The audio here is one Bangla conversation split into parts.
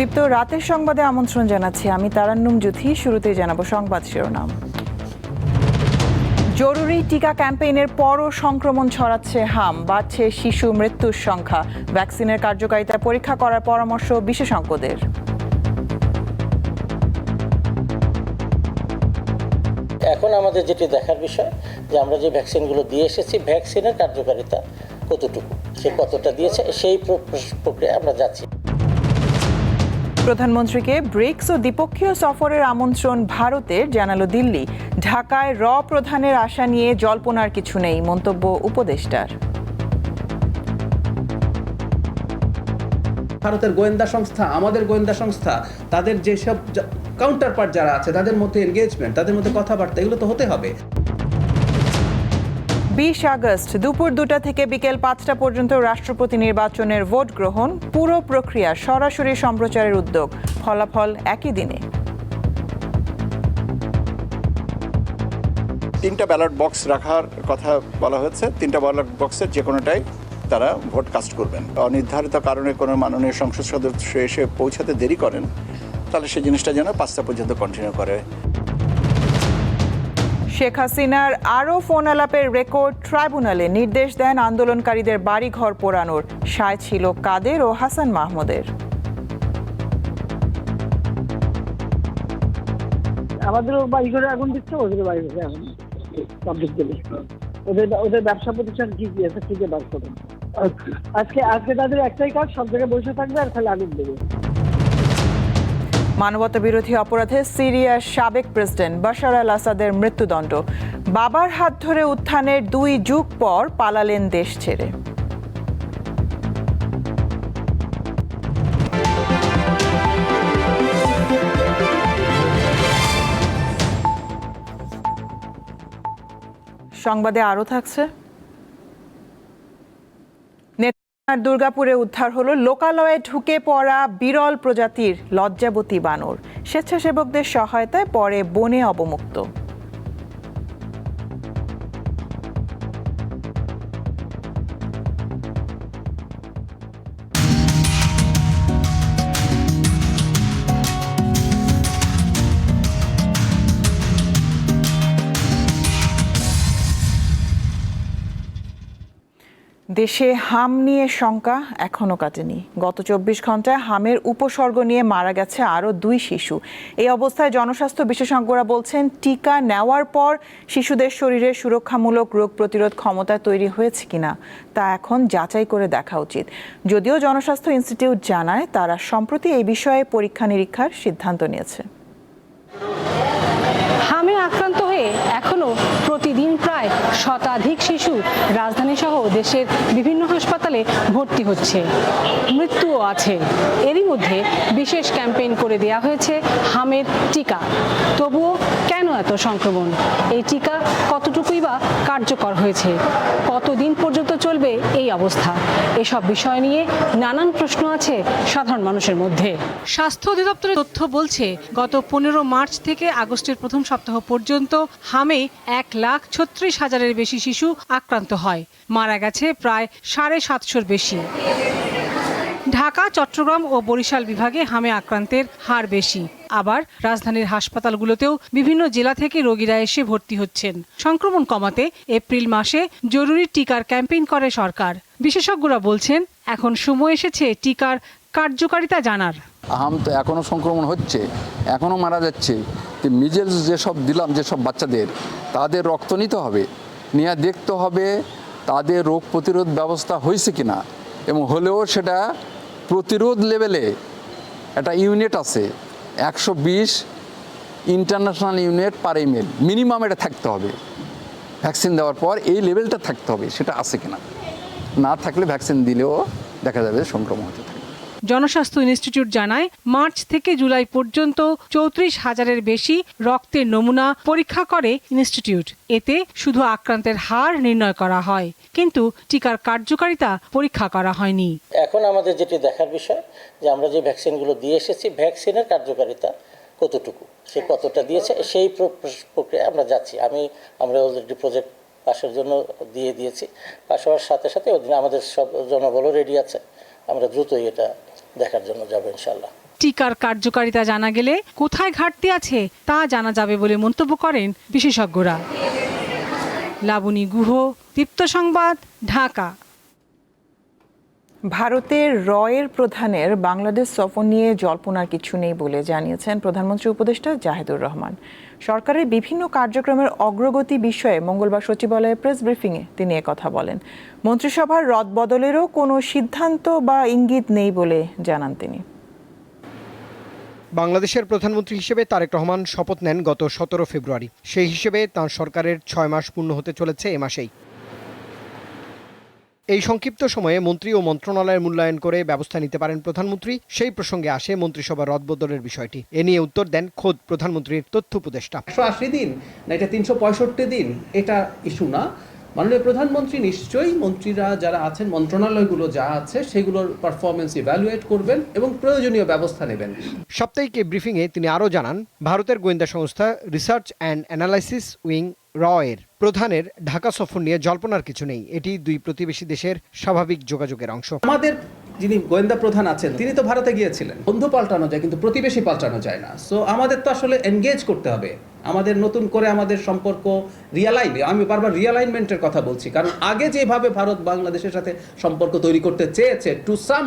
দীপ্ত, রাতের সংবাদে আমন্ত্রণ জানাচ্ছি। আমি তারান্নুম জ্যোতি। শুরুতেই জানাবো সংবাদ শিরোনাম। জরুরি টিকা ক্যাম্পেইনের পরও সংক্রমণ ছড়াচ্ছে হাম, বাড়ছে শিশু মৃত্যুর সংখ্যা। ভ্যাকসিনের কার্যকারিতা পরীক্ষা করার পরামর্শ বিশেষজ্ঞদের। এখন আমাদের যেটি দেখার বিষয় যে আমরা যে ভ্যাকসিনগুলো দিয়ে এসেছি, ভ্যাকসিনের কার্যকারিতা কতটুকু, সে কতটা দিয়েছে, সেই প্রক্রিয়ায় আমরা যাচ্ছি। প্রধানমন্ত্রীকে ব্রিক্স ও দ্বিপক্ষীয় সফরের আমন্ত্রণ ভারতের, জানালো দিল্লি। ঢাকায় প্রধানের আশা নিয়ে জল্পনার কিছু নেই, মন্তব্য উপদেষ্টার। ভারতের গোয়েন্দা সংস্থা, আমাদের গোয়েন্দা সংস্থা, তাদের যেসব কাউন্টার পার্ট যারা আছে তাদের মধ্যে এনগেজমেন্ট, তাদের মধ্যে কথাবার্তা, এগুলো তো হতে হবে। 20 আগস্ট দুপুর 2টা থেকে বিকেল 5টা পর্যন্ত রাষ্ট্রপতি নির্বাচনের ভোট গ্রহণ। পুরো প্রক্রিয়া সরাসরি সম্প্রচারের উদ্যোগ, ফলাফল একই দিনে। 3টা ব্যালট বক্স রাখার কথা বলা হয়েছে। 3টা ব্যালট বক্সের যে কোনোটাই তারা ভোট কাস্ট করবেন। অনির্ধারিত কারণে কোনো মাননীয় সংসদ সদস্য এসে পৌঁছাতে দেরি করেন, তাহলে সেই জিনিসটা যেন 5টা পর্যন্ত কন্টিনিউ করে। শেখ হাসিনার আরও ফোন আলাপের রেকর্ড ট্রাইব্যুনালে। নির্দেশ দেন আন্দোলনকারীদের বাড়িঘর পোড়ানোর। সায় ছিল কাদের ও হাসান মাহমুদের। আমাদেরও বাড়িঘরে আগুন দিচ্ছে, ওদের বাড়িঘরে আগুন পাবলিক দিলে। ওদের ব্যবসা প্রতিষ্ঠান কি কি আছে খুঁজে বার করবেন। আজকে তাদের একটাই কাজ, সব জায়গায় বসে থাকবে আর খালি আগুন দেবে। মানবতা বিরোধী অপরাধে সিরিয়ার সাবেক প্রেসিডেন্ট বাশার আল আসাদের মৃত্যুদণ্ড। বাবার হাত ধরে উত্থানের 2 যুগ পর পালালেন দেশ ছেড়ে। সংবাদে আরও থাকছে। দুর্গাপুরে উদ্ধার হলো লোকালয়ে ঢুকে পড়া বিরল প্রজাতির লজ্জাবতী বানর। স্বেচ্ছাসেবকদের সহায়তায় পরে বনে অবমুক্ত। দেশে হাম নিয়ে শঙ্কা এখনো কাটেনি। গত 24 ঘন্টায় হামের উপসর্গ নিয়ে মারা গেছে আরও 2 শিশু। এই অবস্থায় জনস্বাস্থ্য বিশেষজ্ঞরা বলছেন, টিকা নেওয়ার পর শিশুদের শরীরে সুরক্ষামূলক রোগ প্রতিরোধ ক্ষমতা তৈরি হয়েছে কিনা তা এখন যাচাই করে দেখা উচিত। যদিও জনস্বাস্থ্য ইনস্টিটিউট জানায় তারা সম্প্রতি এই বিষয়ে পরীক্ষা নিরীক্ষার সিদ্ধান্ত নিয়েছে। হামে আক্রান্ত হয়ে এখনো প্রতিদিন প্রায় শতাধিক শিশু রাজধানী সহ দেশের বিভিন্ন হাসপাতালে ভর্তি হচ্ছে, মৃত্যুও আছে। এরই মধ্যে বিশেষ ক্যাম্পেইন করে দেয়া হয়েছে হামের টিকা। তবুও কেন এত সংক্রমণ? এই টিকা কতটুকুই বা কার্যকর হয়েছে? কতদিন পর্যন্ত চলবে এই অবস্থা? এসব বিষয় নিয়ে নানান প্রশ্ন আছে সাধারণ মানুষের মধ্যে। স্বাস্থ্য অধিদপ্তরের তথ্য বলছে, গত 15 মার্চ থেকে আগস্টের প্রথম সপ্তাহ পর্যন্ত হামে 1,36,000-এর বেশি শিশু আক্রান্ত হয়। মারা গেছে প্রায় 750-র বেশি। ঢাকা, চট্টগ্রাম ও বরিশাল বিভাগে হামে আক্রান্তের হার বেশি। আবার রাজধানীর হাসপাতালগুলোতেও বিভিন্ন জেলা থেকে রোগীরা এসে ভর্তি হচ্ছেন। সংক্রমণ কমাতে এপ্রিল মাসে জরুরি টিকার ক্যাম্পেইন করে সরকার। বিশেষজ্ঞরা বলছেন, এখন সময় এসেছে টিকার কার্যকারিতা জানার। হাম তো এখনও সংক্রমণ হচ্ছে, এখনও মারা যাচ্ছে। মিজেলস যেসব দিলাম, যেসব বাচ্চাদের, তাদের রক্ত নিতে হবে, নিয়ে দেখতে হবে তাদের রোগ প্রতিরোধ ব্যবস্থা হয়েছে কিনা, এবং হলেও সেটা প্রতিরোধ লেভেলে একটা ইউনিট আছে, 120 international unit per ml minimum এটা থাকতে হবে। ভ্যাকসিন দেওয়ার পর এই লেভেলটা থাকতে হবে, সেটা আছে কিনা। না থাকলে ভ্যাকসিন দিলেও দেখা যাবে সংক্রমণ হতে থাকে। জনস্বাস্থ্য ইনস্টিটিউট জানায়, মার্চ থেকে জুলাই পর্যন্ত 34,000-এর বেশি রক্তের নমুনা পরীক্ষা করে ইনস্টিটিউট। এতে শুধু আক্রান্তের হার নির্ণয় করা হয়, কিন্তু টিকার কার্যকারিতা পরীক্ষা করা হয়নি। এখন আমাদের যেটি দেখার বিষয় যে আমরা যে ভ্যাকসিনগুলো দিয়ে এসেছি, ভ্যাকসিনের কার্যকারিতা কতটুকু, সে কতটা দিয়েছে, সেই প্রক্রিয়ায় আমরা যাচ্ছি। আমরা অলরেডি প্রজেক্ট পাশের জন্য দিয়ে দিয়েছি। পাশ হওয়ার সাথে সাথে আমাদের সব জনবলও রেডি আছে। আমরা দ্রুতই এটা দেখার জন্য যাবো ইনশাল্লাহ। টিকার কার্যকারিতা জানা গেলে কোথায় ঘাটতি আছে তা জানা যাবে বলে মন্তব্য করেন বিশেষজ্ঞরা। লাবণী গুহ, দীপ্ত সংবাদ, ঢাকা। ভারতের রয়ের প্রধানের বাংলাদেশ সফর নিয়ে জল্পনার কিছু নেই বলে জানিয়েছেন প্রধানমন্ত্রী উপদেষ্টা জাহিদুর রহমান। সরকারের বিভিন্ন কার্যক্রমের অগ্রগতি বিষয়ে মঙ্গলবার সচিবালয়ে প্রেস ব্রিফিংয়ে তিনি একথা বলেন। মন্ত্রিসভার রদবদলেরও কোনো সিদ্ধান্ত বা ইঙ্গিত নেই বলে জানান তিনি। বাংলাদেশের প্রধানমন্ত্রী হিসেবে তারেক রহমান শপথ নেন গত 17 ফেব্রুয়ারি। সেই হিসেবে তাঁর সরকারের 6 মাস পূর্ণ হতে চলেছে এ মাসেই। এই সংক্ষিপ্ত সময়ে মন্ত্রী ও মন্ত্রণালয়ের মূল্যায়ন করে ব্যবস্থা নিতে পারেন প্রধানমন্ত্রী। সেই প্রসঙ্গে আসে মন্ত্রিসভার রদবদলের বিষয়টি। এ নিয়ে উত্তর দেন খোদ প্রধানমন্ত্রীর তথ্য উপদেষ্টা। 180 দিন না এটা 365 দিন, এটা ইস্যু না। মাননীয় প্রধানমন্ত্রী নিশ্চয়ই মন্ত্রীরা যারা আছেন, মন্ত্রণালয়গুলো যা আছে সেগুলোর পারফরমেন্স ইভ্যালুয়েট করবেন এবং প্রয়োজনীয় ব্যবস্থা নেবেন। সাপ্তাহিক এই ব্রিফিংয়ে তিনি আরও জানান, ভারতের গোয়েন্দা সংস্থা রিসার্চ অ্যান্ড অ্যানালাইসিস উইং রয়ের প্রধানের ঢাকা সফর নিয়ে জল্পনার কিছু নেই। এটি দুই প্রতিবেশী দেশের স্বাভাবিক যোগাযোগের অংশ। আমাদের যিনি গোয়েন্দা প্রধান আছেন তিনি তো ভারতে গিয়েছিলেন। বন্ধু পাল্টানো যায় কিন্তু প্রতিবেশী পাল্টানো যায় না। সো আমাদের তো আসলে এনগেজ করতে হবে, আমাদের নতুন করে আমাদের সম্পর্ক আমি বারবার রিয়ালাইনমেন্টের কথা বলছি, কারণ আগে যেভাবে ভারত বাংলাদেশের সাথে সম্পর্ক তৈরি করতে চেয়েছে to some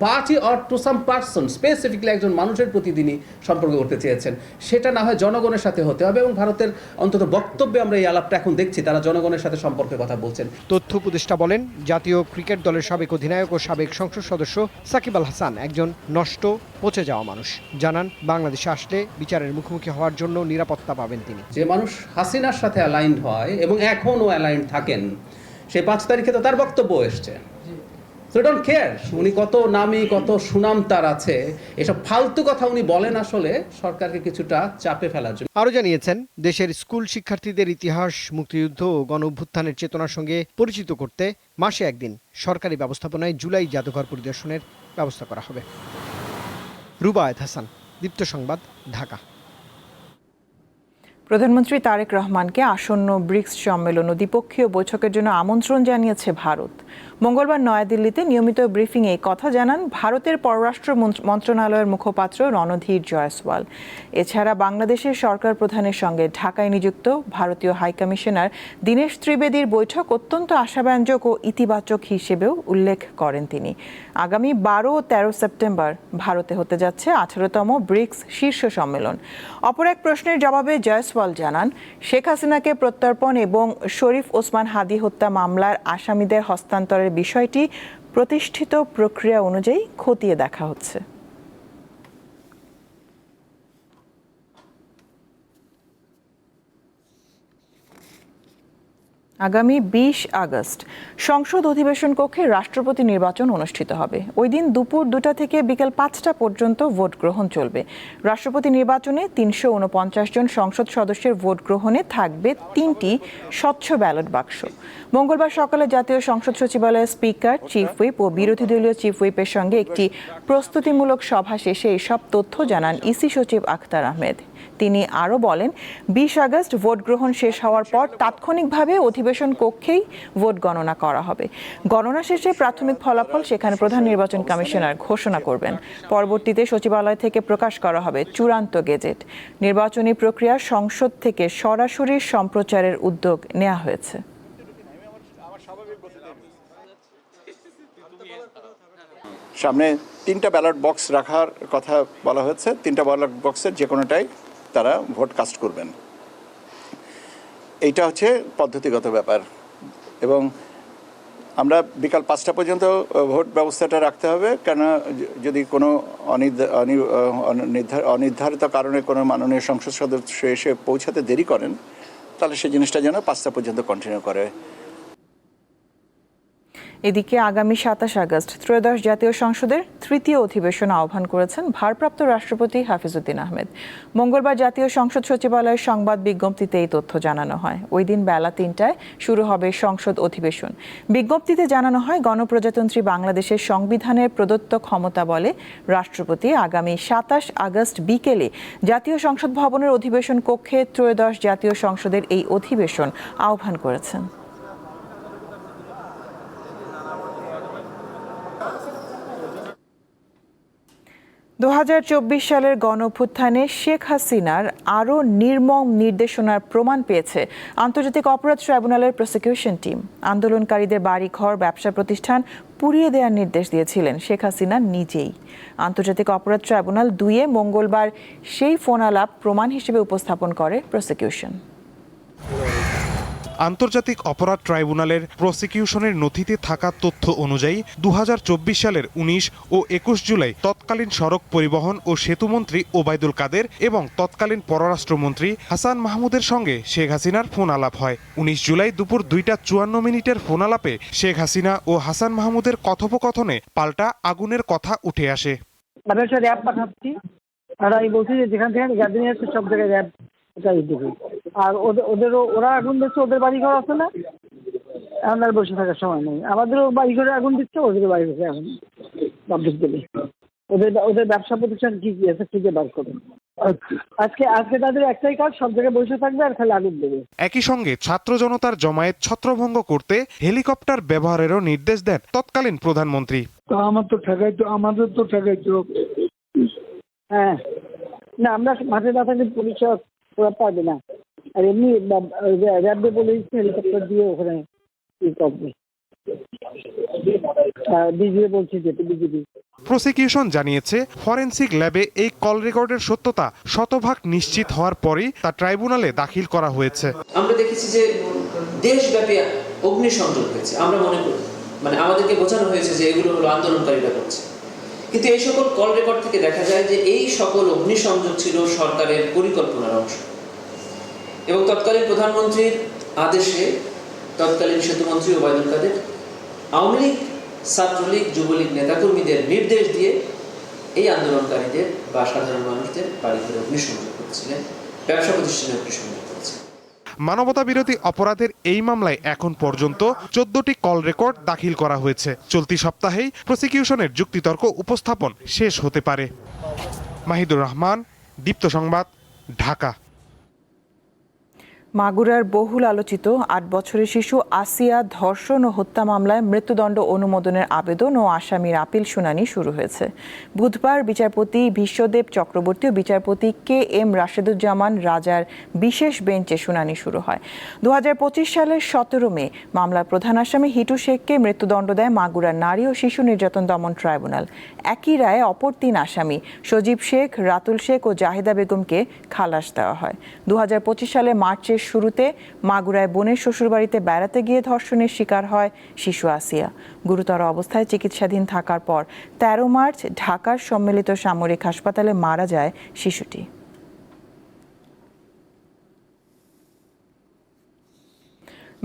party or to some person, specifically একজন মানুষের প্রতিদিনই সম্পর্ক করতে চেয়েছেন, সেটা না হয় জনগণের সাথে হতে হবে। এবং ভারতের অন্তত বক্তব্যে আমরা এই আলাপটা এখন দেখছি, তারা জনগণের সাথে সম্পর্কের কথা বলছেন। তথ্য উপদেষ্টা বলেন, জাতীয় ক্রিকেট দলের সাবেক অধিনায়ক ও সাবেক সংসদ সদস্য সাকিব আল হাসান একজন নষ্ট, পচে যাওয়া মানুষ। জানান, বাংলাদেশে আসলে বিচারের মুখোমুখি হওয়ার জন্য নিরাপত্তা পাবেন তিনি। যে মানুষ হাসিনার সাথে অ্যালাইন্ড হয় এবং এখনও অ্যালাইন্ড থাকেন, সেই 5 তারিখে তো তার বক্তব্য এসছে। সো ডোন্ট কেয়ার উনি কত নামী, কত সুনাম তার আছে, এসব ফালতু কথা উনি বলেন আসলে সরকারকে কিছুটা চাপে ফেলার জন্য। আরও জানিয়েছেন, দেশের স্কুল শিক্ষার্থীদের ইতিহাস, মুক্তিযুদ্ধ ও গণ অভ্যুত্থানের চেতনার সঙ্গে পরিচিত করতে মাসে একদিন সরকারি ব্যবস্থাপনায় জুলাই জাদুঘর পরিদর্শনের ব্যবস্থা করা হবে। রুবায়েত হাসান, দীপ্ত সংবাদ, ঢাকা। প্রধানমন্ত্রী তারেক রহমানকে আসন্ন ব্রিক্স সম্মেলন ও দ্বিপক্ষীয় বৈঠকের জন্য আমন্ত্রণ জানিয়েছে ভারত। মঙ্গলবার নয়াদিল্লিতে নিয়মিত ব্রিফিংয়ে এই কথা জানান ভারতের পররাষ্ট্র মন্ত্রণালয়ের মুখপাত্র রণধীর জয়সওয়াল। এছাড়া বাংলাদেশের সরকার প্রধানের সঙ্গে ঢাকায় নিযুক্ত ভারতীয় হাইকমিশনার দীনেশ ত্রিবেদীর বৈঠক অত্যন্ত আশাব্যঞ্জক ও ইতিবাচক হিসেবেও উল্লেখ করেন তিনি। আগামী 12 ও 13 সেপ্টেম্বর ভারতে হতে যাচ্ছে 18তম ব্রিক্স শীর্ষ সম্মেলন। অপর এক প্রশ্নের জবাবে জয়সওয়াল জানান, শেখ হাসিনাকে প্রত্যর্পণ এবং শরীফ ওসমান হাদি হত্যা মামলার আসামিদের হস্তান্তরের বিষয়টি প্রতিষ্ঠিত প্রক্রিয়া অনুযায়ী খতিয়ে দেখা হচ্ছে। আগামী 20 আগস্ট সংসদ অধিবেশন কক্ষে রাষ্ট্রপতি নির্বাচন অনুষ্ঠিত হবে। ওই দিন দুপুর 2টা থেকে বিকেল 5টা পর্যন্ত ভোট গ্রহণ চলবে। রাষ্ট্রপতি নির্বাচনে 349 জন সংসদ সদস্যের ভোট গ্রহণে থাকবে 3টি স্বচ্ছ ব্যালট বাক্স। মঙ্গলবার সকালে জাতীয় সংসদ সচিবালয়ের স্পিকার, চিফ হুইপ ও বিরোধী দলীয় চিফ হুইপের সঙ্গে একটি প্রস্তুতিমূলক সভা শেষে এসব তথ্য জানান ইসি সচিব আখতার আহমেদ। তিনি আরও বলেন, 20 আগস্ট ভোট গ্রহণ শেষ হওয়ার পর তাৎক্ষণিকভাবে অধিবেশন কক্ষেই ভোট গণনা করা হবে। গণনা শেষে প্রাথমিক ফলাফল সেখানে প্রধান নির্বাচন কমিশনার ঘোষণা করবেন। পরবর্তীতে সচিবালয় থেকে প্রকাশ করা হবে চূড়ান্ত গেজেট। নির্বাচনী প্রক্রিয়া সংসদ থেকে সরাসরি সম্প্রচারের উদ্যোগ নেওয়া হয়েছে। সামনে 3টা ব্যালট বক্স রাখার কথা বলা হয়েছে। 3টা ব্যালট বক্সের যে কোনোটাই তারা ভোট কাস্ট করবেন। এইটা হচ্ছে পদ্ধতিগত ব্যাপার এবং আমরা বিকাল 5টা পর্যন্ত ভোট ব্যবস্থাটা রাখতে হবে। কেন যদি কোনো অনির্ধারিত কারণে কোনো মাননীয় সংসদ সদস্য এসে পৌঁছাতে দেরি করেন, তাহলে সেই জিনিসটা যেন 5টা পর্যন্ত কন্টিনিউ করে। এদিকে আগামী 27 আগস্ট ত্রয়োদশ জাতীয় সংসদের তৃতীয় অধিবেশন আহ্বান করেছেন ভারপ্রাপ্ত রাষ্ট্রপতি হাফিজউদ্দিন আহমেদ। মঙ্গলবার জাতীয় সংসদ সচিবালয়ের সংবাদ বিজ্ঞপ্তিতে এই তথ্য জানানো হয়। ওই দিন বেলা 3টায় শুরু হবে সংসদ অধিবেশন। বিজ্ঞপ্তিতে জানানো হয়, গণপ্রজাতন্ত্রী বাংলাদেশের সংবিধানের প্রদত্ত ক্ষমতা বলে রাষ্ট্রপতি আগামী 27 আগস্ট বিকেলে জাতীয় সংসদ ভবনের অধিবেশন কক্ষে ত্রয়োদশ জাতীয় সংসদের এই অধিবেশন আহ্বান করেছেন। 2024 সালের গণঅভ্যুত্থানে শেখ হাসিনার আরও নির্মম নির্দেশনার প্রমাণ পেয়েছে আন্তর্জাতিক অপরাধ ট্রাইব্যুনালের প্রসিকিউশন টিম। আন্দোলনকারীদের বাড়িঘর, ব্যবসা প্রতিষ্ঠান পুড়িয়ে দেওয়ার নির্দেশ দিয়েছিলেন শেখ হাসিনা নিজেই। আন্তর্জাতিক অপরাধ ট্রাইব্যুনাল 2-এ মঙ্গলবার সেই ফোনালাপ প্রমাণ হিসেবে উপস্থাপন করে প্রসিকিউশন। আন্তর্জাতিক অপরাধ ট্রাইব্যুনালের প্রসিকিউশনের নথিতে থাকা তথ্য অনুযায়ী 2024 সালের 19 ও 21 জুলাই তৎকালীন সড়ক পরিবহন ও সেতুমন্ত্রী ওবায়দুল কাদের এবং তৎকালীন পররাষ্ট্রমন্ত্রী হাসান মাহমুদের সঙ্গে শেখ হাসিনার ফোন আলাপ হয়। 19 জুলাই দুপুর 2:54 ফোন আলাপে শেখ হাসিনা ও হাসান মাহমুদের কথোপকথনে পাল্টা আগুনের কথা উঠে আসে। আমি একটা র্যাব পাঠাচ্ছি, আর আমি বলছি যে যেখান থেকে র্যাব নিয়ে যাচ্ছে সব জায়গায় র্যাব দেবে। আর ওরা আগুন দিচ্ছে, ওদের বাড়ি ঘর আছে না, এখন আর বসে থাকার সময় নেই। আমাদেরও বাড়ি ঘরে আগুন দিচ্ছে, ওদের বাড়ি ঘরে আগুন পাবলিক দিলে। ওদের ব্যবসা প্রতিষ্ঠান কি কি আছে খুঁজে বার করবে। আজকে তাদের একটাই কাজ, সব জায়গায় বসে থাকবে আর খালি আগুন দেবে। একই সঙ্গে ছাত্র জনতার জমায়েত ছত্রভঙ্গ করতে হেলিকপ্টার ব্যবহারেরও নির্দেশ দেন তৎকালীন প্রধানমন্ত্রী। তো আমাদের তো ঠেকাইতো। হ্যাঁ, না আমরা মাঠে না থাকলে পুলিশ ওরা পারবে না। আর এমনি র্যাব পুলিশ হেলিকপ্টার দিয়ে ওখানে করবে। বিজিবি বলছি যেতে বিজিবি। প্রসিকিউশন জানিয়েছে ফরেনসিক ল্যাবে এই কল রেকর্ডের সত্যতা শতভাগ নিশ্চিত হওয়ার পরই তা ট্রাইব্যুনালে দাখিল করা হয়েছে। আমরা দেখেছি যে দেশব্যাপী অগ্নিসংযোগ হয়েছে। আমরা মনে করি আমাদেরকে বোঝানো হয়েছে যে এগুলো হলো আন্দোলনকারীরা করছে, কিন্তু এই সকল কল রেকর্ড থেকে দেখা যায় যে এই সকল অগ্নিসংযোগ ছিল সরকারের পরিকল্পনার অংশ এবং তৎকালীন প্রধানমন্ত্রীর আদেশে তৎকালীন সেতুমন্ত্রী ওবায়দুল কাদের আওয়ামী লীগ, ছাত্রলীগ, যুবলীগ নেতাকর্মীদের নির্দেশ দিয়ে এই আন্দোলনকারীদের বা সাধারণ মানুষদের বাড়িঘরে অগ্নিসংযোগ করেছিলেন, ব্যবসা প্রতিষ্ঠানে অগ্নিসংযোগ করেছিলেন। মানবতা বিরোধী অপরাধের এই মামলায় এখন পর্যন্ত 14টি কল রেকর্ড দাখিল করা হয়েছে। চলতি সপ্তাহেই প্রসিকিউশনের যুক্তিতর্ক উপস্থাপন শেষ হতে পারে। মাহিদুর রহমান, দীপ্ত সংবাদ, ঢাকা। মাগুরার বহুল আলোচিত 8 বছরের শিশু আসিয়া ধর্ষণ ও হত্যা মামলায় মৃত্যুদণ্ড অনুমোদনের আবেদন ও আসামির আপিল শুনানি শুরু হয়েছে। বুধবার বিচারপতি বিশ্বদেব চক্রবর্তী ও বিচারপতি KM রাশেদুজ্জামান রাজার বিশেষ বেঞ্চে শুনানি শুরু হয়। 2025 সালের 17 মে মামলার প্রধান আসামি হিটু শেখকে মৃত্যুদণ্ড দেয় মাগুরার নারী ও শিশু নির্যাতন দমন ট্রাইব্যুনাল। একই রায়ে অপর 3 আসামি সজীব শেখ, রাতুল শেখ ও জাহিদা বেগমকে খালাস দেওয়া হয়। 2025 সালে মার্চের শুরুতে মাগুরায় বোনের শ্বশুরবাড়িতে বেড়াতে গিয়ে ধর্ষণের শিকার হয় শিশু আসিয়া। গুরুতর অবস্থায় চিকিৎসাধীন থাকার পর 13 মার্চ ঢাকার সম্মিলিত সামরিক হাসপাতালে মারা যায় শিশুটি।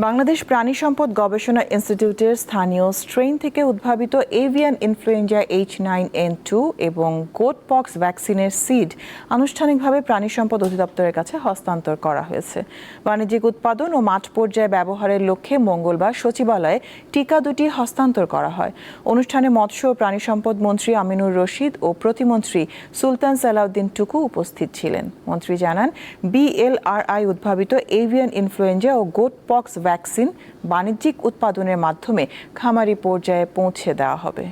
বাংলাদেশ প্রাণী সম্পদ গবেষণা ইনস্টিটিউটের স্থানীয় স্ট্রেইন থেকে উদ্ভাবিত এভিয়ান ইনফ্লুয়েঞ্জা H9N2 এবং গোট পক্স ভ্যাকসিনের সিড আনুষ্ঠানিকভাবে প্রাণী সম্পদ অধিদপ্তরের কাছে হস্তান্তর করা হয়েছে। বাণিজ্যিক উৎপাদন ও মাঠ পর্যায়ে ব্যবহারের লক্ষ্যে মঙ্গলবার সচিবালয়ে টিকা দুটি হস্তান্তর করা হয়। অনুষ্ঠানে মৎস্য ও প্রাণী সম্পদ মন্ত্রী আমিনুর রশিদ ও প্রতিমন্ত্রী সুলতান সালাউদ্দিন টুকু উপস্থিত ছিলেন। মন্ত্রী জানান, BLRI উদ্ভাবিত এভিয়ান ইনফ্লুয়েঞ্জা ও গোট পক্স ভ্যাকসিন বাণিজ্যিক উৎপাদনের মাধ্যমে খামারি পর্যায়ে পৌঁছে দেওয়া হবে।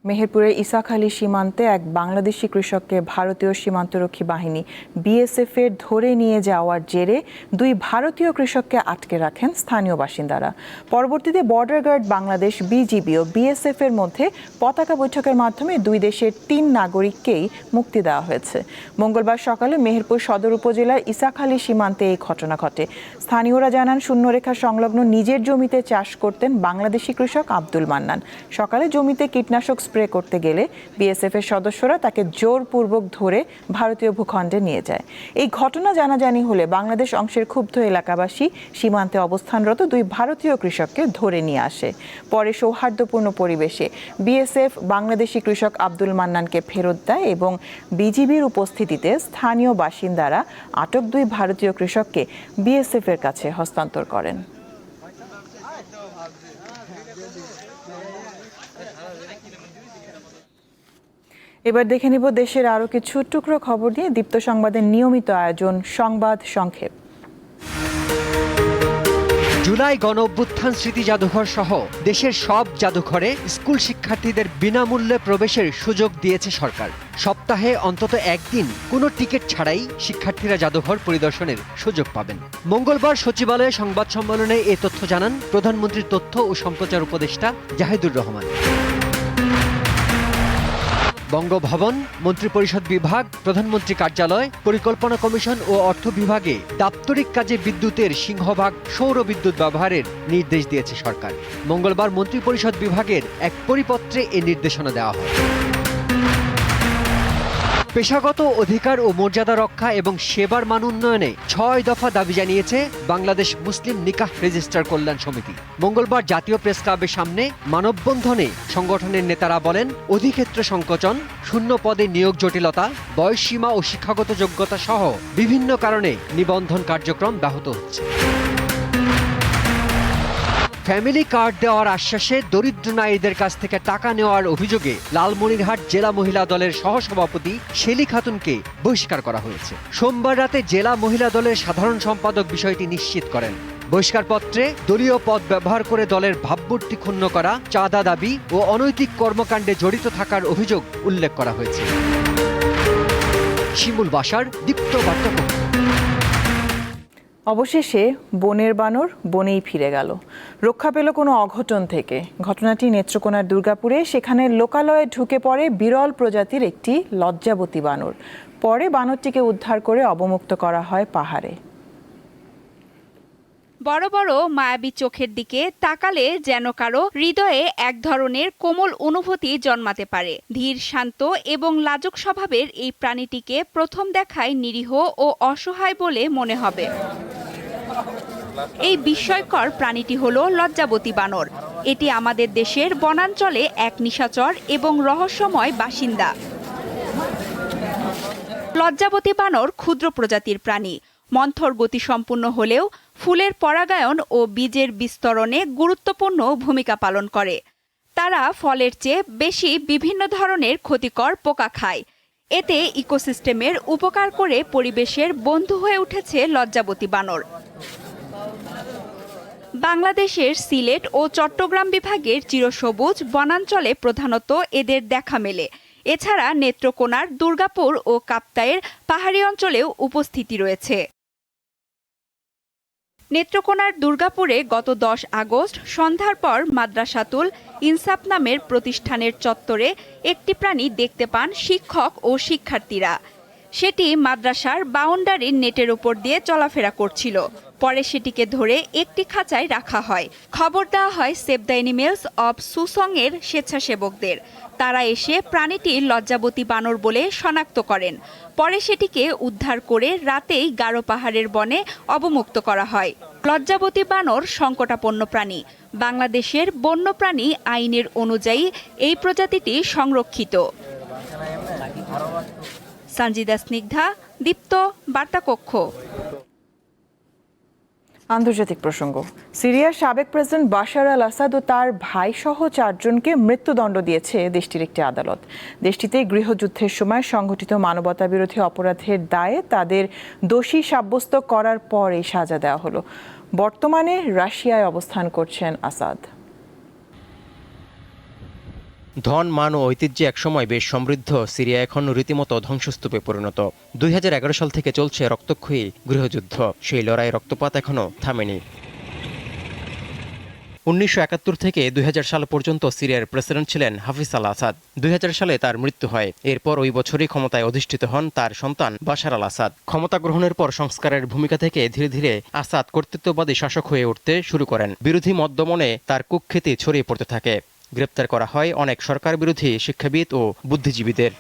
মেহেরপুরের ইসাখালী সীমান্তে এক বাংলাদেশি কৃষককে ভারতীয় সীমান্তরক্ষী বাহিনী BSF এর ধরে নিয়ে যাওয়ার জেরে 2 ভারতীয় কৃষককে আটকে রাখেন স্থানীয় বাসিন্দারা। পরবর্তীতে বর্ডার গার্ড বাংলাদেশ, BGB ও BSF এর মধ্যে পতাকা বৈঠকের মাধ্যমে 2 দেশের 3 নাগরিককেই মুক্তি দেওয়া হয়েছে। মঙ্গলবার সকালে মেহেরপুর সদর উপজেলার ইসাখালী সীমান্তে এই ঘটনা ঘটে। স্থানীয়রা জানান, শূন্যরেখা সংলগ্ন নিজের জমিতে চাষ করতেন বাংলাদেশি কৃষক আব্দুল মান্নান। সকালে জমিতে কীটনাশক স্প্রে করতে গেলে BSF এর সদস্যরা তাকে জোরপূর্বক ধরে ভারতীয় ভূখণ্ডে নিয়ে যায়। এই ঘটনা জানাজানি হলে বাংলাদেশ অংশের ক্ষুব্ধ এলাকাবাসী সীমান্তে অবস্থানরত 2 ভারতীয় কৃষককে ধরে নিয়ে আসে। পরে সৌহার্দ্যপূর্ণ পরিবেশে BSF বাংলাদেশি কৃষক আব্দুল মান্নানকে ফেরত দেয় এবং BGBর উপস্থিতিতে স্থানীয় বাসিন্দারা আটক 2 ভারতীয় কৃষককে BSF এর কাছে হস্তান্তর করেন। এবার দেখে নিব দেশের আরও কিছু টুকরো খবর নিয়ে দীপ্ত সংবাদের নিয়মিত আয়োজন সংবাদ সংক্ষেপ। জুলাই গণ অভ্যুত্থান স্মৃতি জাদুঘর সহ দেশের সব জাদুঘরে স্কুল শিক্ষার্থীদের বিনামূল্যে প্রবেশের সুযোগ দিয়েছে সরকার। সপ্তাহে অন্তত একদিন কোনো টিকিট ছাড়াই শিক্ষার্থীরা জাদুঘর পরিদর্শনের সুযোগ পাবেন। মঙ্গলবার সচিবালয়ে সংবাদ সম্মেলনে এ তথ্য জানান প্রধানমন্ত্রীর তথ্য ও সম্প্রচার উপদেষ্টা জাহিদুর রহমান। বঙ্গভবন, মন্ত্রিপরিষদ বিভাগ, প্রধানমন্ত্রী কার্যালয়, পরিকল্পনা কমিশন ও অর্থ বিভাগে দাপ্তরিক কাজে বিদ্যুতের সিংহভাগ সৌর বিদ্যুৎ ব্যবহারের নির্দেশ দিয়েছে সরকার। মঙ্গলবার মন্ত্রিপরিষদ বিভাগের এক পরিপত্রে এ নির্দেশনা দেওয়া হয়। পেশাগত অধিকার ও মর্যাদা রক্ষা এবং সেবার মান উন্নয়নে 6 দফা দাবি জানিয়েছে বাংলাদেশ মুসলিম নিকাহ রেজিস্ট্রার কল্যাণ সমিতি। মঙ্গলবার জাতীয় প্রেস ক্লাবের সামনে মানববন্ধনে সংগঠনের নেতারা বলেন, অধিক্ষেত্র সংকোচন, শূন্য পদে নিয়োগ জটিলতা, বয়সসীমা ও শিক্ষাগত যোগ্যতা সহ বিভিন্ন কারণে নিবন্ধন কার্যক্রম ব্যাহত হচ্ছে। ফ্যামিলি কার্ড দেওয়ার আশ্বাসে দরিদ্র নারীদের কাছ থেকে টাকা নেওয়ার অভিযোগে লালমনিরহাট জেলা মহিলা দলের সহসভাপতি শেলি খাতুনকে বহিষ্কার করা হয়েছে। সোমবার রাতে জেলা মহিলা দলের সাধারণ সম্পাদক বিষয়টি নিশ্চিত করেন। বহিষ্কারপত্রে দলীয় পদ ব্যবহার করে দলের ভাবমূর্তি ক্ষুণ্ণ করা, চাঁদা দাবি ও অনৈতিক কর্মকাণ্ডে জড়িত থাকার অভিযোগ উল্লেখ করা হয়েছে। শিমুল বাসার, দীপ্ত বার্তা। অবশেষে বনের বানর বনেই ফিরে গেল। রক্ষা পেল কোনো অঘটন থেকে। ঘটনাটি নেত্রকোনার দুর্গাপুরে। সেখানে লোকালয়ে ঢুকে পড়ে বিরল প্রজাতির একটি লজ্জাবতী বানর। পরে বানরটিকে উদ্ধার করে অবমুক্ত করা হয় পাহাড়ে। বড় বড় মায়াবী চোখের দিকে তাকালে যেন কারো হৃদয়ে এক ধরনের কোমল অনুভূতি জন্মাতে পারে। ধীর, শান্ত এবং লাজুক স্বভাবের এই প্রাণীটিকে প্রথম দেখায় নিরীহ ও অসহায় বলে মনে হবে। এই বিস্ময়কর প্রাণীটি হলো লজ্জাবতী বানর। এটি আমাদের দেশের বনাঞ্চলে এক নিশাচর এবং রহস্যময় বাসিন্দা। লজ্জাবতী বানর ক্ষুদ্র প্রজাতির প্রাণী। মন্থর গতিসম্পন্ন হলেও ফুলের পরাগায়ন ও বীজের বিস্তরণে গুরুত্বপূর্ণ ভূমিকা পালন করে। তারা ফলের চেয়ে বেশি বিভিন্ন ধরনের ক্ষতিকর পোকা খায়। এতে ইকোসিস্টেমের উপকার করে পরিবেশের বন্ধু হয়ে উঠেছে লজ্জাবতী বানর। বাংলাদেশের সিলেট ও চট্টগ্রাম বিভাগের চিরসবুজ বনাঞ্চলে প্রধানত এদের দেখা মেলে। এছাড়া নেত্রকোনার দুর্গাপুর ও কাপ্তাইয়ের পাহাড়ি অঞ্চলেও উপস্থিতি রয়েছে। নেত্রকোনার দুর্গাপুরে গত 10 আগস্ট সন্ধ্যার পর মাদ্রাসাতুল ইনসাফ নামের প্রতিষ্ঠানের চত্বরে একটি প্রাণী দেখতে পান শিক্ষক ও শিক্ষার্থীরা। সেটি মাদ্রাসার বাউন্ডারির নেটের উপর দিয়ে চলাফেরা করছিল। পরে সেটিকে ধরে একটি খাঁচায় রাখা হয়। খবর দেওয়া হয় সেভ দ্য অ্যানিমেলস অব সুসং-এর স্বেচ্ছাসেবকদের। তারা এসে প্রাণীটি লজ্জাবতী বানর বলে শনাক্ত করেন। পরে সেটিকে উদ্ধার করে রাতেই গারো পাহাড়ের বনে অবমুক্ত করা হয়। লজ্জাবতী বানর সংকটাপন্ন প্রাণী। বাংলাদেশের বন্যপ্রাণী আইনের অনুযায়ী এই প্রজাতিটি সংরক্ষিত। সঞ্জিদা স্নিগ্ধা, দীপ্ত বার্তাকক্ষ। আন্তর্জাতিক প্রসঙ্গ। সিরিয়ার সাবেক প্রেসিডেন্ট বাশার আল আসাদ ও তার ভাই সহ 4 জনকে মৃত্যুদণ্ড দিয়েছে দেশটির একটি আদালত। দেশটিতে গৃহযুদ্ধের সময় সংঘটিত মানবতাবিরোধী অপরাধের দায়ে তাদের দোষী সাব্যস্ত করার পর এই সাজা দেওয়া হলো। বর্তমানে রাশিয়ায় অবস্থান করছেন আসাদ। ধন, মান ও ঐতিহ্যে একসময় বেশ সমৃদ্ধ সিরিয়া এখন রীতিমতো ধ্বংসস্তূপে পরিণত। 2011 সাল থেকে চলছে রক্তক্ষয়ী গৃহযুদ্ধ। সেই লড়াই, রক্তপাত এখনও থামেনি। 1971 থেকে 2000 সাল পর্যন্ত সিরিয়ার প্রেসিডেন্ট ছিলেন হাফিজ আল আসাদ। 2000 সালে তার মৃত্যু হয়। এরপর ওই বছরই ক্ষমতায় অধিষ্ঠিত হন তার সন্তান বাশার আল আসাদ। ক্ষমতা গ্রহণের পর সংস্কারের ভূমিকা থেকে ধীরে ধীরে আসাদ কর্তৃত্ববাদী শাসক হয়ে উঠতে শুরু করেন। বিরোধী মত দমনে তার কুখ্যাতি ছড়িয়ে পড়তে থাকে। গ্রেপ্তার করা হয় অনেক সরকার বিরোধী শিক্ষাবিদ ও বুদ্ধিজীবীদের।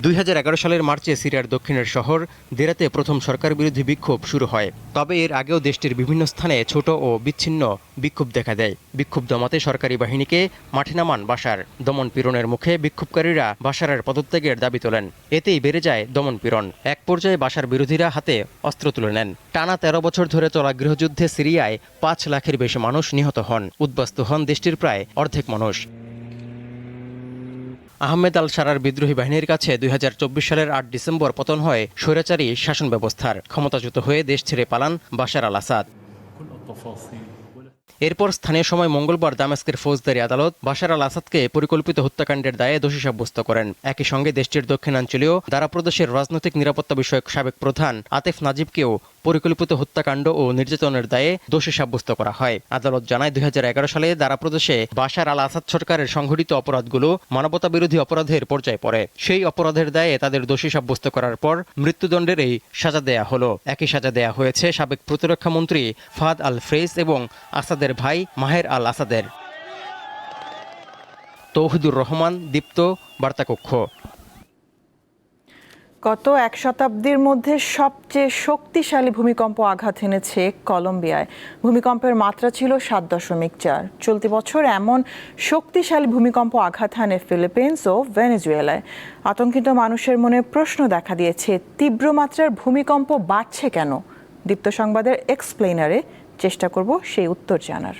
2011 সালের মার্চে সিরিয়ার দক্ষিণের শহর দেরাতে প্রথম সরকার বিরোধী বিক্ষোভ শুরু হয়। তবে এর আগেও দেশটির বিভিন্ন স্থানে ছোট ও বিচ্ছিন্ন বিক্ষোভ দেখা দেয়। বিক্ষোভ দমাতে সরকারি বাহিনীকে মাঠে নামান বাশার। দমন পীড়নের মুখে বিক্ষোভকারীরা বাশারের পদত্যাগের দাবি তোলেন। এতেই বেড়ে যায় দমন পীড়ন। এক পর্যায়ে বাশার বিরোধীরা হাতে অস্ত্র তুলে নেন। টানা 13 বছর ধরে চলা গৃহযুদ্ধে সিরিয়ায় 5 লাখের বেশি মানুষ নিহত হন। উদ্বাস্তু হন দেশটির প্রায় অর্ধেক মানুষ। আহমেদ আল সারার বিদ্রোহী বাহিনীর কাছে 2024 সালের 8 ডিসেম্বর পতন হয় স্বৈরাচারী শাসন ব্যবস্থার। ক্ষমতাচ্যুত হয়ে দেশ ছেড়ে পালান বাশার আল আসাদ। এরপর স্থানীয় সময় মঙ্গলবার দামেস্কের ফৌজদারি আদালত বাশার আল আসাদকে পরিকল্পিত হত্যাকাণ্ডের দায়ে দোষী সাব্যস্ত করেন। একই সঙ্গে দেশটির দক্ষিণাঞ্চলীয় দারা প্রদেশের রাজনৈতিক নিরাপত্তা বিষয়ক সাবেক প্রধান আতেফ নাজিবকেও পরিকল্পিত হত্যাকাণ্ড ও নির্যাতনের দায়ে দোষী সাব্যস্ত করা হয়। আদালত জানায় 2011 সালে দারা প্রদেশে বাশার আল আসাদ সরকারের সংঘটিত অপরাধগুলো মানবতাবিরোধী অপরাধের পর্যায়ে পড়ে। সেই অপরাধের দায়ে তাদের দোষী সাব্যস্ত করার পর মৃত্যুদণ্ডের এই সাজা দেয়া হলো। একই সাজা দেয়া হয়েছে সাবেক প্রতিরক্ষা মন্ত্রী ফাহাদ আল ফ্রেইস এবং আসাদের ভাই মাহের আল আসাদের। তৌহিদুর রহমান, দীপ্ত, বার্তাকক্ষ। গত এক শতাব্দীর মধ্যে সবচেয়ে শক্তিশালী ভূমিকম্প আঘাত এনেছে কলম্বিয়ায়। ভূমিকম্পের মাত্রা ছিল 7.4। চলতি বছর এমন শক্তিশালী ভূমিকম্প আঘাত হানে ফিলিপিন্স ও ভেনেজুয়েলায়। আতঙ্কিত মানুষের মনে প্রশ্ন দেখা দিয়েছে, তীব্র মাত্রার ভূমিকম্প বাড়ছে কেন? দীপ্ত সংবাদের এক্সপ্লেইনারে চেষ্টা করব সেই উত্তর জানার।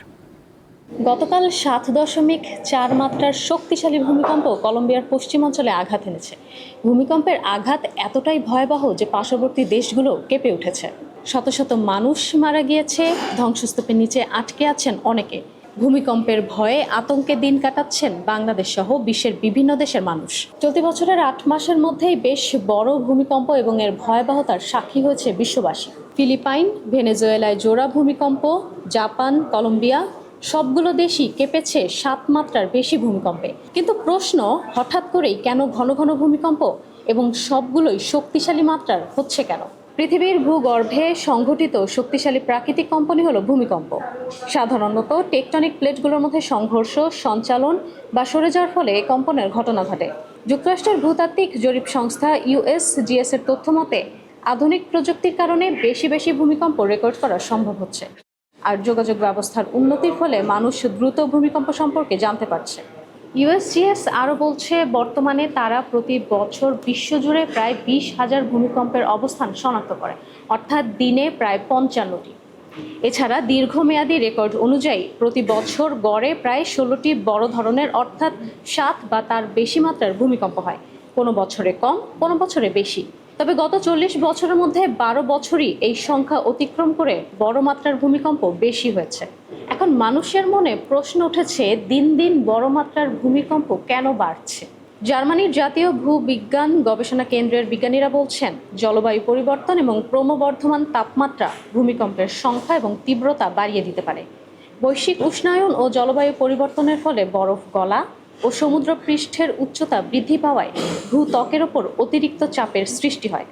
গতকাল 7.4 মাত্রার শক্তিশালী ভূমিকম্প কলম্বিয়ার পশ্চিমাঞ্চলে আঘাত এনেছে। ভূমিকম্পের আঘাত এতটাই ভয়াবহ যে পার্শ্ববর্তী দেশগুলো কেঁপে উঠেছে। শত শত মানুষ মারা গিয়েছে, ধ্বংসস্তূপের নিচে আটকে আছেন অনেকে। ভূমিকম্পের ভয়ে আতঙ্কে দিন কাটাচ্ছেন বাংলাদেশ সহ বিশ্বের বিভিন্ন দেশের মানুষ। চলতি বছরের 8 মাসের মধ্যেই বেশ বড় ভূমিকম্প এবং এর ভয়াবহতার সাক্ষী হয়েছে বিশ্ববাসী। ফিলিপাইন, ভেনেজুয়েলায় জোড়া ভূমিকম্প, জাপান, কলম্বিয়া সবগুলো দেশই কেঁপেছে 7 মাত্রার বেশি ভূমিকম্পে। কিন্তু প্রশ্ন, হঠাৎ করেই কেন ঘন ঘন ভূমিকম্প এবং সবগুলোই শক্তিশালী মাত্রার হচ্ছে কেন? পৃথিবীর ভূগর্ভে সংঘটিত শক্তিশালী প্রাকৃতিক কম্পনই হলো ভূমিকম্প। সাধারণত টেকটনিক প্লেটগুলোর মধ্যে সংঘর্ষ, সঞ্চালন বা সরে যাওয়ার ফলে এই কম্পনের ঘটনা ঘটে। যুক্তরাষ্ট্রের ভূতাত্ত্বিক জরিপ সংস্থা USGS এর তথ্য মতে আধুনিক প্রযুক্তির কারণে বেশি বেশি ভূমিকম্প রেকর্ড করা সম্ভব হচ্ছে। আর যোগাযোগ ব্যবস্থার উন্নতির ফলে মানুষ দ্রুত ভূমিকম্প সম্পর্কে জানতে পারছে। USGS আরও বলছে, বর্তমানে তারা প্রতি বছর বিশ্বজুড়ে প্রায় 20,000 ভূমিকম্পের অবস্থান শনাক্ত করে, অর্থাৎ দিনে প্রায় 55টি। এছাড়া দীর্ঘমেয়াদী রেকর্ড অনুযায়ী প্রতি বছর গড়ে প্রায় 16টি বড় ধরনের অর্থাৎ 7 বা তার বেশি মাত্রার ভূমিকম্প হয়। কোনো বছরে কম, কোনো বছরে বেশি। তবে গত 40 বছরের মধ্যে 12 বছরই এই সংখ্যা অতিক্রম করে বড় মাত্রার ভূমিকম্প বেশি হয়েছে। এখন মানুষের মনে প্রশ্ন উঠেছে, দিন দিন বড় মাত্রার ভূমিকম্প কেন বাড়ছে? জার্মানির জাতীয় ভূবিজ্ঞান গবেষণা কেন্দ্রের বিজ্ঞানীরা বলছেন, জলবায়ু পরিবর্তন এবং ক্রমবর্ধমান তাপমাত্রা ভূমিকম্পের সংখ্যা এবং তীব্রতা বাড়িয়ে দিতে পারে। বৈশ্বিক উষ্ণায়ন ও জলবায়ু পরিবর্তনের ফলে বরফ গলা ও সমুদ্র পৃষ্ঠের উচ্চতা বৃদ্ধি পাওয়ায় ভূত্বকের ওপর অতিরিক্ত চাপের সৃষ্টি হয়।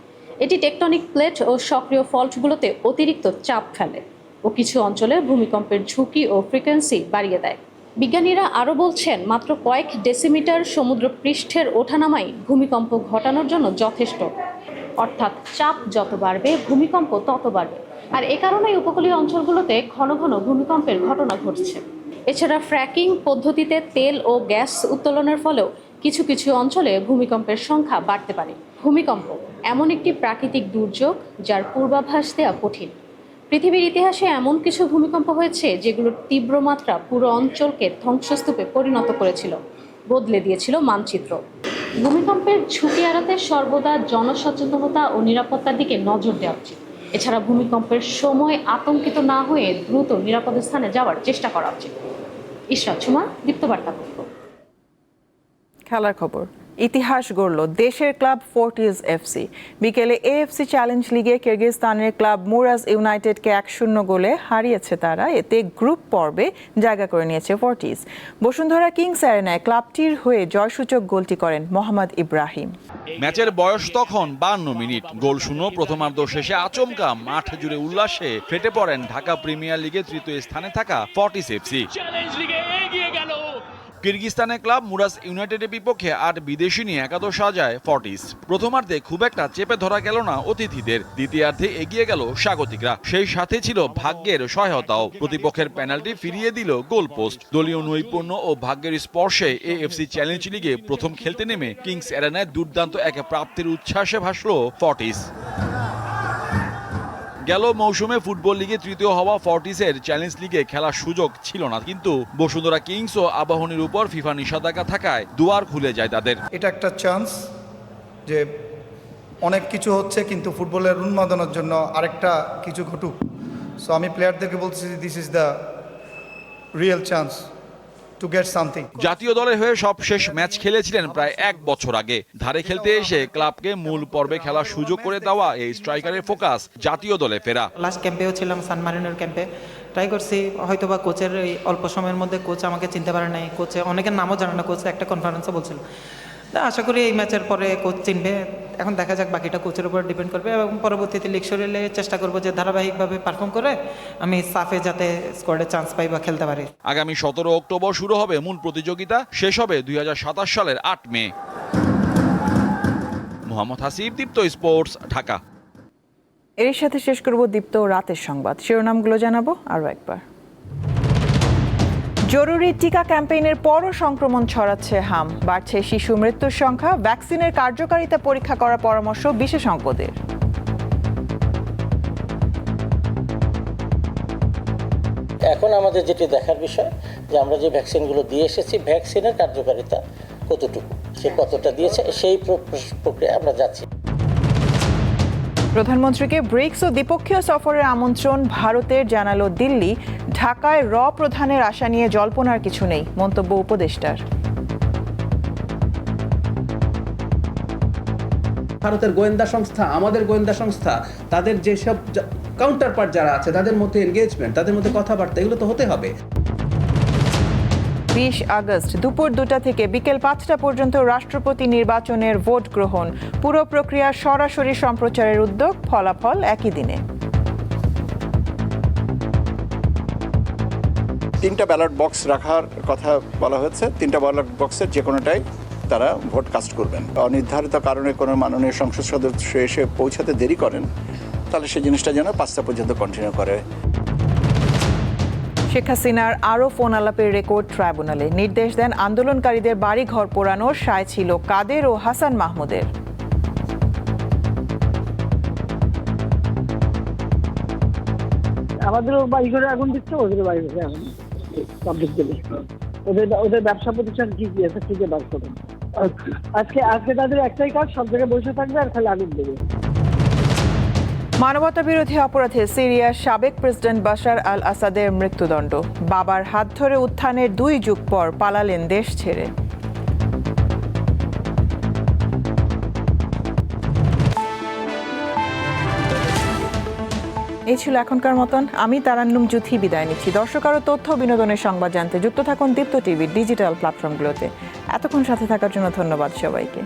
এটি টেকটনিক প্লেট ও সক্রিয় ফল্টগুলোতে অতিরিক্ত চাপ ফেলে ও কিছু অঞ্চলে ভূমিকম্পের ঝুঁকি ও ফ্রিকোয়েন্সি বাড়িয়ে দেয়। বিজ্ঞানীরা আরও বলছেন, মাত্র কয়েক ডেসিমিটার সমুদ্র পৃষ্ঠের ওঠানামাই ভূমিকম্প ঘটানোর জন্য যথেষ্ট। অর্থাৎ চাপ যত বাড়বে ভূমিকম্প তত বাড়বে। আর এ কারণেই উপকূলীয় অঞ্চলগুলোতে ঘন ঘন ভূমিকম্পের ঘটনা ঘটছে। এছাড়া ফ্র্যাকিং পদ্ধতিতে তেল ও গ্যাস উত্তোলনের ফলেও কিছু কিছু অঞ্চলে ভূমিকম্পের সংখ্যা বাড়তে পারে। ভূমিকম্প এমন একটি প্রাকৃতিক দুর্যোগ যার পূর্বাভাস দেওয়া কঠিন। পৃথিবীর ইতিহাসে এমন কিছু ভূমিকম্প হয়েছে যেগুলোর তীব্র মাত্রা পুরো অঞ্চলকে ধ্বংসস্তূপে পরিণত করেছিল, বদলে দিয়েছিল মানচিত্র। ভূমিকম্পের ঝুঁকি এড়াতে সর্বদা জনসচেতনতা ও নিরাপত্তার দিকে নজর দেওয়া উচিত। এছাড়া ভূমিকম্পের সময় আতঙ্কিত না হয়ে দ্রুত নিরাপদ স্থানে যাওয়ার চেষ্টা করা উচিত। ইশরাত সুমা, দীপ্ত বার্তাকক্ষ। খেলার খবর। ইতিহাস গড়ল দেশের ক্লাব ফোর্টিজ এফসি। বিকেলে AFC চ্যালেঞ্জ লিগে কিরগিজস্তানের ক্লাব মুরাজ ইউনাইটেডকে 1-0 গোলে হারিয়েছে তারা। এতে গ্রুপ পর্বে জায়গা করে নিয়েছে ফোর্টিজ। বসুন্ধরা কিংস অ্যারেনায় ক্লাবটির হয়ে জয়সূচক গোলটি করেন মোহাম্মদ ইব্রাহিম। ম্যাচের বয়স তখন 52 মিনিট। গোল শূন্য প্রথমার্ধ শেষে আচমকা মাঠ জুড়ে উল্লাসে ফেটে পড়েন ঢাকা প্রিমিয়ার লিগে তৃতীয় স্থানে থাকা ফোর্টিজ এফসি। কিরগিজস্তানের ক্লাব মুরাজ ইউনাইটেডের বিপক্ষে 8 বিদেশি নিয়ে একাদশ সাজায় ফোর্টিজ। প্রথমার্ধে খুব একটা চেপে ধরা গেল না অতিথিদের। দ্বিতীয়ার্ধে এগিয়ে গেল স্বাগতিকরা, সেই সাথে ছিল ভাগ্যের সহায়তাও। প্রতিপক্ষের পেনাল্টি ফিরিয়ে দিল গোল পোস্ট। দলীয় নৈপুণ্য ও ভাগ্যের স্পর্শে AFC চ্যালেঞ্জ লিগে প্রথম খেলতে নেমে কিংস অ্যারেনায় দুর্দান্ত এক প্রাপ্তির উচ্ছ্বাসে ভাসল ফোর্টিজ। গেল মৌসুমে ফুটবল লিগে তৃতীয় হওয়া ফর্টিসের চ্যালেঞ্জ লিগে খেলার সুযোগ ছিল না, কিন্তু বসুন্ধরা কিংস ও আবাহনীর উপর ফিফা নিষেধাজ্ঞা থাকায় দুয়ার খুলে যায় তাদের। এটা একটা চান্স যে অনেক কিছু হচ্ছে, কিন্তু ফুটবলের উন্মাদনার জন্য আরেকটা কিছু ঘটুক। সো আমি প্লেয়ারদেরকে বলছি this is the real chance to get something. জাতীয় দলের হয়ে সবশেষ ম্যাচ খেলেছিলেন প্রায় 1 বছর আগে। ধারে খেলতে এসে ক্লাবকে মূল পর্বে খেলার সুযোগ করে দেওয়া এই স্ট্রাইকারের ফোকাস জাতীয় দলে ফেরা। লাস্ট ক্যাম্পেও ছিলাম, সান মারিনোর ক্যাম্পে ট্রাই করছি, হয়তোবা কোচের এই অল্প সময়ের মধ্যে কোচ আমাকে চিনতে পারে নাই, কোচে অনেকের নামও জানে না, কোচ একটা কনফারেন্সে বলছিল। আশা করি এই ম্যাচের পরে কোচ চিনবে, এখন দেখা যাক, বাকিটা কোচের উপর ডিপেন্ড করবে এবং পরবর্তীতে লিগ শরীরে চেষ্টা করবো যে ধারাবাহিকভাবে পারফর্ম করে আমি সাফে যাতে স্কোয়াডে চান্স পাই বা খেলতে পারি। আগামী 17 অক্টোবর শুরু হবে মূল প্রতিযোগিতা, শেষ হবে 2027 সালের 8 মে। মোহাম্মদ হাসিব, দীপ্ত স্পোর্টস, ঢাকা। এর সাথে শেষ করব দীপ্ত রাতের সংবাদ। শিরোনামগুলো জানাবো আরও একবার। জরুরি টিকা ক্যাম্পেইনের পরও সংক্রমণ ছড়াচ্ছে হাম, বাড়ছে শিশু মৃত্যুর সংখ্যা, ভ্যাকসিনের কার্যকারিতা পরীক্ষা করার পরামর্শ বিশেষজ্ঞদের। এখন আমাদের যেটি দেখার বিষয় যে আমরা যে ভ্যাকসিনগুলো দিয়ে এসেছি ভ্যাকসিনের কার্যকারিতা কতটুকু, সে কতটা দিয়েছে, সেই প্রক্রিয়া আমরা যাচ্ছি। প্রধানমন্ত্রীকে ব্রিক্স ও দ্বিপক্ষীয় সফরের আমন্ত্রণ ভারতের, জানালো দিল্লি। ঢাকায় প্রধানের আশা নিয়ে জল্পনার কিছু নেই, মন্তব্য উপদেষ্টার। ভারতের গোয়েন্দা সংস্থা, আমাদের গোয়েন্দা সংস্থা, তাদের যেসব কাউন্টার পার্ট যারা আছে তাদের মধ্যে এনগেজমেন্ট, তাদের মধ্যে কথাবার্তা, এগুলো তো হতে হবে। 20 আগস্ট দুপুর 2টা থেকে বিকেল 5টা পর্যন্ত রাষ্ট্রপতি নির্বাচনের ভোট গ্রহণ, পুরো প্রক্রিয়া সরাসরি সম্প্রচারের উদ্যোগ, ফলাফল একই দিনে। 3টা ব্যালট বক্স রাখার কথা বলা হয়েছে, 3টা ব্যালট বক্সের যে কোনোটাই তারা ভোট কাস্ট করবেন। অনির্ধারিত কারণে কোনো মাননীয় সংসদ সদস্য এসে পৌঁছাতে দেরি করেন, তাহলে সেই জিনিসটা যেন 5টা পর্যন্ত কন্টিনিউ করে। শেখ হাসিনার আরও ফোন আলাপের রেকর্ড ট্রাইব্যুনালে, নির্দেশ দেন আন্দোলনকারীদের বাড়ি ঘর পোড়ানোর, সায় ছিল কাদের ও হাসান মাহমুদের। আমাদেরও বাড়ি ঘরে আগুন দিচ্ছে, ওদের বাড়ি ঘরে আগুন পাবলিক দিলে ওদের ব্যবসা প্রতিষ্ঠান কি কি আছে খুঁজে বার করবেন। আজকে তাদের একটাই কাজ, সব জায়গায় বসে থাকবে আর খালি আগুন দেবে। মানবতা বিরোধী অপরাধে সিরিয়ার সাবেক প্রেসিডেন্ট বাশার আল আসাদের মৃত্যুদণ্ড, বাবার হাত ধরে উত্থানের 2 যুগ পর পালালেন দেশ ছেড়ে। এই ছিল এখনকার মতন। আমি তারান্নুম জুথি বিদায় নিচ্ছি। দর্শক, আরও তথ্য বিনোদনের সংবাদ জানতে যুক্ত থাকুন দীপ্ত টিভির ডিজিটাল প্ল্যাটফর্মগুলোতে। এতক্ষণ সাথে থাকার জন্য ধন্যবাদ সবাইকে।